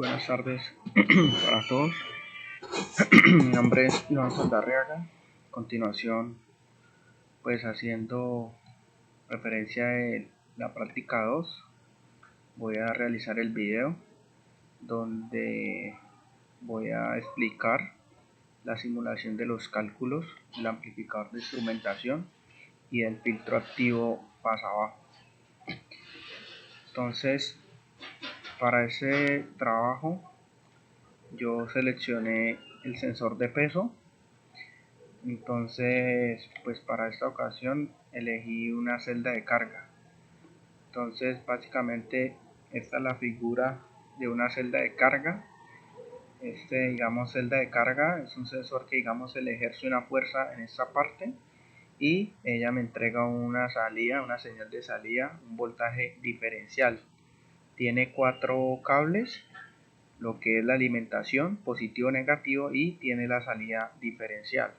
Buenas tardes para todos. Mi nombre es Iván Saldarriaga. A continuación, pues haciendo referencia a la práctica 2, voy a realizar el video donde voy a explicar la simulación de los cálculos del amplificador de instrumentación y del filtro activo pasa abajo. Entonces, para ese trabajo yo seleccioné el sensor de peso. Entonces, pues para esta ocasión elegí una celda de carga. Entonces, básicamente esta es la figura de una celda de carga. Celda de carga es un sensor que, se le ejerce una fuerza en esta parte y ella me entrega una salida, una señal de salida, un voltaje diferencial. Tiene 4 cables, lo que es la alimentación, positivo, negativo, y tiene la salida diferencial.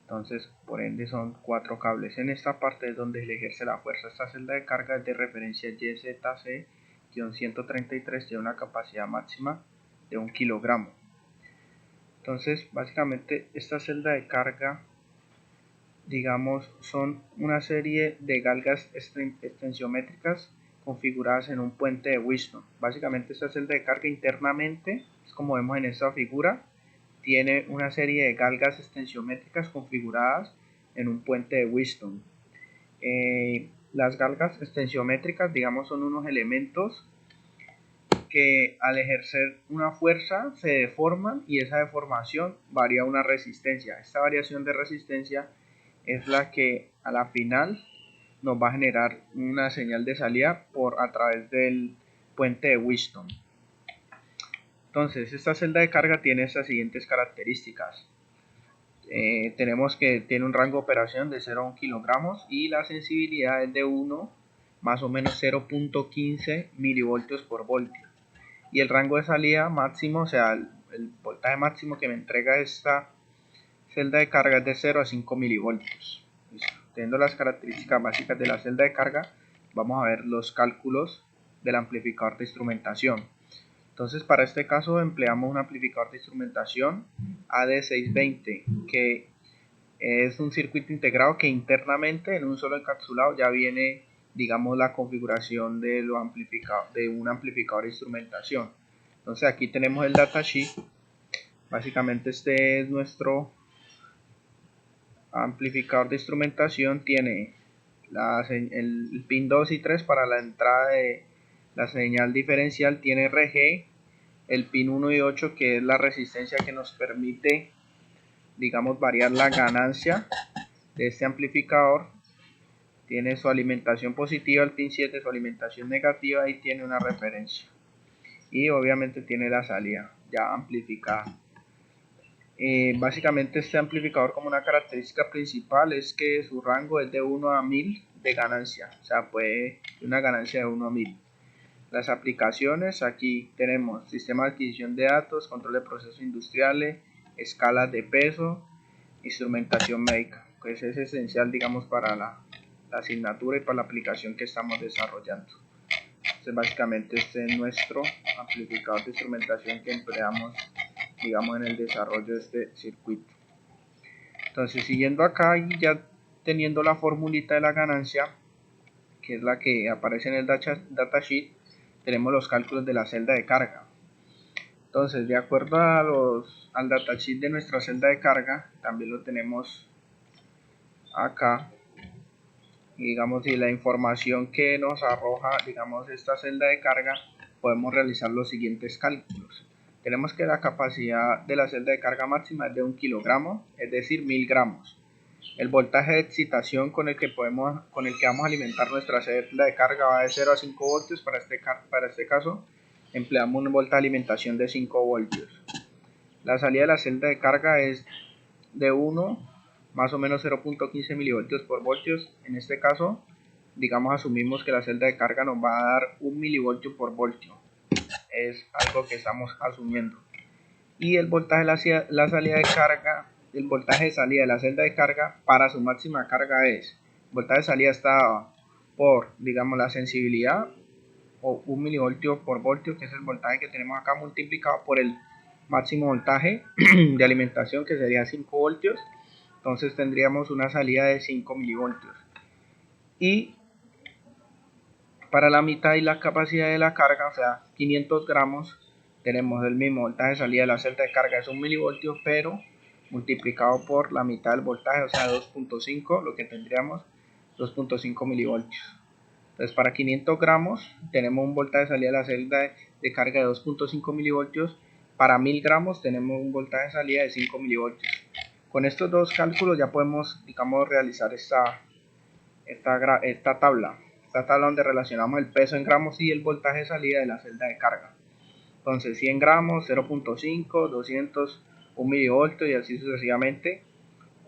Entonces, por ende, son 4 cables. En esta parte es donde le ejerce la fuerza. Esta celda de carga es de referencia YZC-133, tiene una capacidad máxima de 1 kilogramo. Entonces, básicamente, esta celda de carga, son una serie de galgas extensiométricas configuradas en un puente de Wheatstone. Básicamente, esta celda de carga internamente, es como vemos en esta figura, tiene una serie de galgas extensiométricas configuradas en un puente de Wheatstone. Las galgas extensiométricas, son unos elementos que al ejercer una fuerza se deforman y esa deformación varía una resistencia. Esta variación de resistencia es la que a la final nos va a generar una señal de salida a través del puente de Wheatstone. Entonces, esta celda de carga tiene estas siguientes características. Tenemos que tiene un rango de operación de 0 a 1 kilogramos y la sensibilidad es de 1, más o menos 0.15 milivoltios por voltio. Y el rango de salida máximo, o sea, el voltaje máximo que me entrega esta celda de carga es de 0 a 5 milivoltios. Teniendo las características básicas de la celda de carga, vamos a ver los cálculos del amplificador de instrumentación. Entonces, para este caso empleamos un amplificador de instrumentación AD620, que es un circuito integrado que internamente en un solo encapsulado ya viene, la configuración de un amplificador de instrumentación. Entonces, aquí tenemos el datasheet. Básicamente este es nuestro amplificador de instrumentación. Tiene el pin 2 y 3 para la entrada de la señal diferencial, tiene RG, el pin 1 y 8 que es la resistencia que nos permite, variar la ganancia de este amplificador, tiene su alimentación positiva, el pin 7 su alimentación negativa y tiene una referencia, y obviamente tiene la salida ya amplificada. Básicamente este amplificador, como una característica principal, es que su rango es de 1 a 1000 de ganancia, o sea, puede una ganancia de 1 a 1000. Las aplicaciones, aquí tenemos sistema de adquisición de datos, control de procesos industriales, escalas de peso, instrumentación médica, pues es esencial, para la asignatura y para la aplicación que estamos desarrollando. Entonces, básicamente este es nuestro amplificador de instrumentación que empleamos, en el desarrollo de este circuito. Entonces, siguiendo acá y ya teniendo la formulita de la ganancia, que es la que aparece en el datasheet, tenemos los cálculos de la celda de carga. Entonces, de acuerdo al datasheet de nuestra celda de carga, también lo tenemos acá. Y la información que nos arroja, esta celda de carga, podemos realizar los siguientes cálculos. Tenemos que la capacidad de la celda de carga máxima es de 1 kilogramo, es decir, 1000 gramos. El voltaje de excitación con el que vamos a alimentar nuestra celda de carga va de 0 a 5 voltios. Para este caso empleamos un voltaje de alimentación de 5 voltios. La salida de la celda de carga es de 1, más o menos 0.15 milivoltios por voltios. En este caso, asumimos que la celda de carga nos va a dar 1 milivoltio por voltio. Es algo que estamos asumiendo. Y el voltaje de la salida de carga, el voltaje de salida de la celda de carga para su máxima carga es, el voltaje de salida está por, la sensibilidad o 1 milivoltio por voltio, que es el voltaje que tenemos acá, multiplicado por el máximo voltaje de alimentación, que sería 5 voltios. Entonces tendríamos una salida de 5 milivoltios. Y para la mitad y la capacidad de la carga, o sea 500 gramos, tenemos el mismo voltaje de salida de la celda de carga, es 1 milivoltio, pero multiplicado por la mitad del voltaje, o sea 2.5, lo que tendríamos 2.5 milivoltios. Entonces para 500 gramos tenemos un voltaje de salida de la celda de carga de 2.5 milivoltios. Para 1000 gramos tenemos un voltaje de salida de 5 milivoltios. Con estos dos cálculos ya podemos, digamos, realizar esta tabla donde relacionamos el peso en gramos y el voltaje de salida de la celda de carga. Entonces 100 gramos, 0.5, 200, 1 milivoltio y así sucesivamente,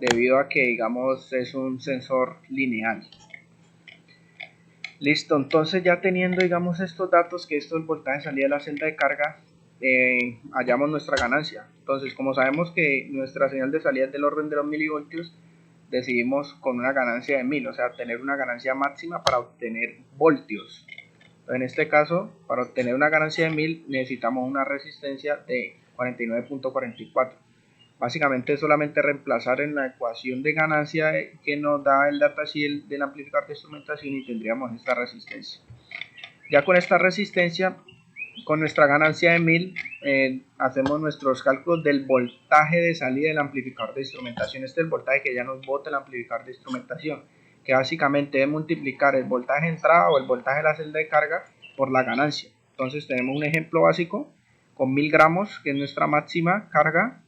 debido a que, digamos, es un sensor lineal. Listo, entonces ya teniendo, digamos, estos datos, que esto es el voltaje de salida de la celda de carga, hallamos nuestra ganancia. Entonces, como sabemos que nuestra señal de salida es del orden de los milivoltios, decidimos con una ganancia de 1000, o sea, tener una ganancia máxima para obtener voltios. En este caso, para obtener una ganancia de 1000 necesitamos una resistencia de 49.44. Básicamente es solamente reemplazar en la ecuación de ganancia que nos da el datasheet del amplificador de instrumentación y tendríamos esta resistencia. Ya con esta resistencia, con nuestra ganancia de 1000, hacemos nuestros cálculos del voltaje de salida del amplificador de instrumentación. Este es el voltaje que ya nos bota el amplificador de instrumentación, que básicamente es multiplicar el voltaje de entrada o el voltaje de la celda de carga por la ganancia. Entonces tenemos un ejemplo básico con 1000 gramos, que es nuestra máxima carga.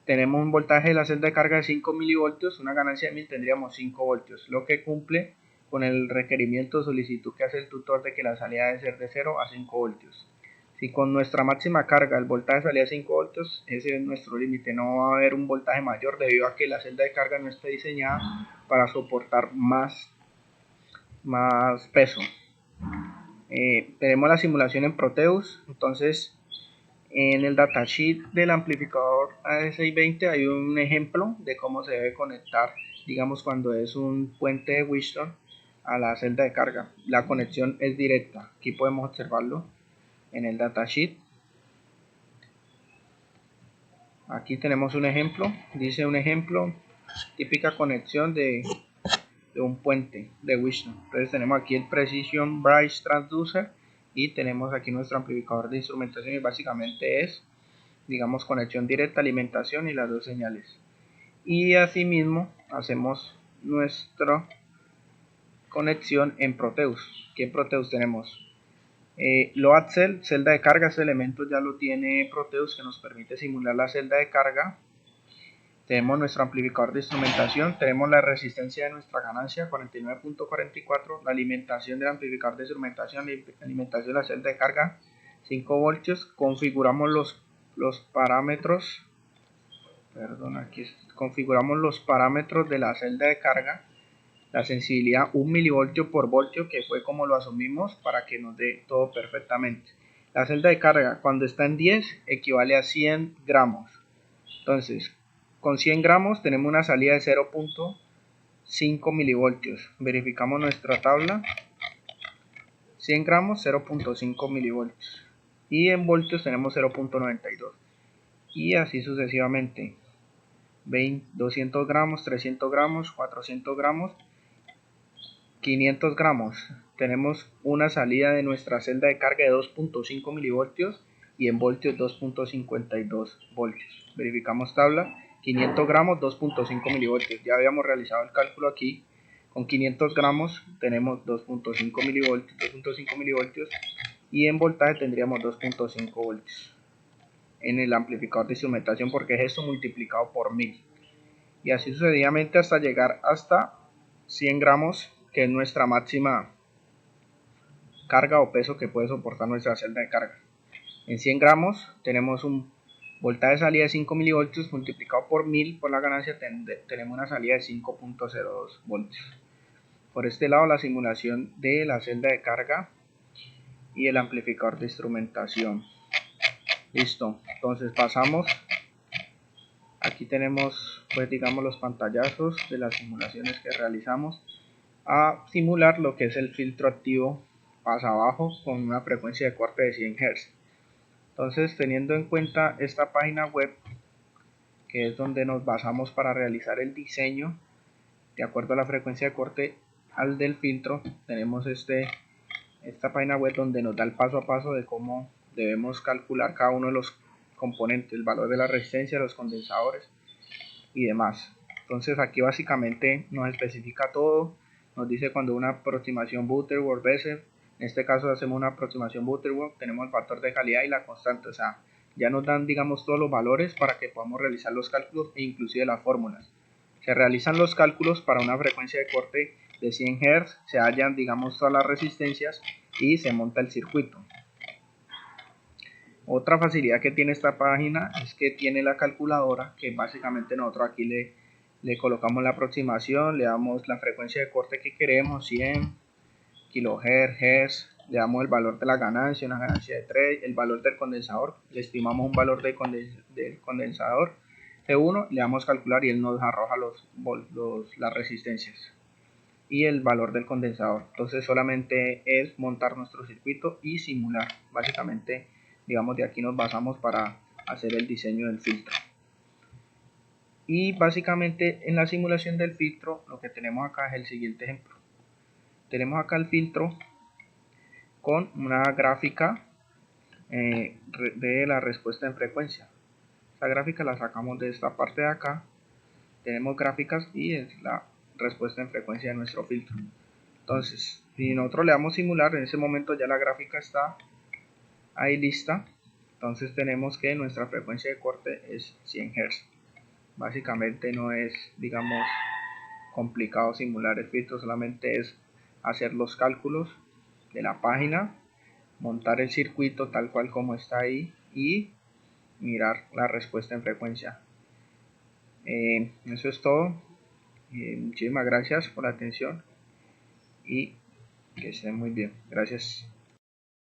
Tenemos un voltaje de la celda de carga de 5 milivoltios, una ganancia de 1000, tendríamos 5 voltios, lo que cumple con el requerimiento o solicitud que hace el tutor de que la salida debe ser de 0 a 5 voltios. Si con nuestra máxima carga el voltaje de salida es 5 voltios, ese es nuestro límite, no va a haber un voltaje mayor debido a que la celda de carga no está diseñada para soportar más peso. Tenemos la simulación en Proteus, entonces en el datasheet del amplificador AD620 hay un ejemplo de cómo se debe conectar, digamos, cuando es un puente de Wheatstone a la celda de carga. La conexión es directa, aquí podemos observarlo en el datasheet. Aquí tenemos un ejemplo, dice un ejemplo, típica conexión de un puente de Wheatstone. Entonces tenemos aquí el Precision Bridge Transducer y tenemos aquí nuestro amplificador de instrumentación y básicamente es, digamos, conexión directa, alimentación y las dos señales. Y asimismo hacemos nuestra conexión en Proteus. Aquí en Proteus tenemos Load Cell, celda de carga. Este elemento ya lo tiene Proteus, que nos permite simular la celda de carga. Tenemos nuestro amplificador de instrumentación, tenemos la resistencia de nuestra ganancia 49.44, la alimentación del amplificador de instrumentación, la alimentación de la celda de carga 5 voltios. Configuramos los parámetros, configuramos los parámetros de la celda de carga, la sensibilidad 1 milivoltio por voltio, que fue como lo asumimos para que nos dé todo perfectamente. La celda de carga cuando está en 10 equivale a 100 gramos. Entonces, con 100 gramos tenemos una salida de 0.5 milivoltios. Verificamos nuestra tabla. 100 gramos, 0.5 milivoltios. Y en voltios tenemos 0.92. Y así sucesivamente. 200 gramos, 300 gramos, 400 gramos, 500 gramos. Tenemos una salida de nuestra celda de carga de 2.5 milivoltios y en voltios 2.52 voltios. Verificamos tabla. 500 gramos, 2.5 milivoltios. Ya habíamos realizado el cálculo aquí. Con 500 gramos tenemos 2.5 milivoltios y en voltaje tendríamos 2.5 voltios en el amplificador de instrumentación, porque es esto multiplicado por 1000. Y así sucesivamente hasta llegar hasta 100 gramos, que es nuestra máxima carga o peso que puede soportar nuestra celda de carga. En 100 gramos tenemos un voltaje de salida de 5 milivoltios multiplicado por 1000 por la ganancia, tenemos una salida de 5.02 voltios. Por este lado la simulación de la celda de carga y el amplificador de instrumentación. Listo, entonces pasamos. Aquí tenemos, pues, digamos, los pantallazos de las simulaciones que realizamos a simular lo que es el filtro activo pasa abajo con una frecuencia de corte de 100 Hz. Entonces, teniendo en cuenta esta página web, que es donde nos basamos para realizar el diseño de acuerdo a la frecuencia de corte al del filtro, tenemos esta página web donde nos da el paso a paso de cómo debemos calcular cada uno de los componentes, el valor de la resistencia, los condensadores y demás. Entonces aquí básicamente nos especifica todo, nos dice cuando una aproximación Butterworth-Bessemer, en este caso hacemos una aproximación Butterworth, tenemos el factor de calidad y la constante, o sea, ya nos dan, digamos, todos los valores para que podamos realizar los cálculos e inclusive las fórmulas. Se realizan los cálculos para una frecuencia de corte de 100 Hz, se hallan, digamos, todas las resistencias y se monta el circuito. Otra facilidad que tiene esta página es que tiene la calculadora, que básicamente nosotros aquí le colocamos la aproximación, le damos la frecuencia de corte que queremos, 100 kHz, le damos el valor de la ganancia, una ganancia de 3, el valor del condensador, le estimamos un valor del condensador G1, le damos calcular y él nos arroja las resistencias y el valor del condensador. Entonces solamente es montar nuestro circuito y simular. Básicamente, digamos, de aquí nos basamos para hacer el diseño del filtro. Y básicamente en la simulación del filtro lo que tenemos acá es el siguiente ejemplo. Tenemos acá el filtro con una gráfica de la respuesta en frecuencia. Esta gráfica la sacamos de esta parte de acá. Tenemos gráficas y es la respuesta en frecuencia de nuestro filtro. Entonces, si nosotros le damos simular, en ese momento ya la gráfica está ahí lista. Entonces tenemos que nuestra frecuencia de corte es 100 Hz. Básicamente no es, digamos, complicado simular el filtro, solamente es hacer los cálculos de la página, montar el circuito tal cual como está ahí y mirar la respuesta en frecuencia. Eso es todo. Muchísimas gracias por la atención y que estén muy bien. Gracias.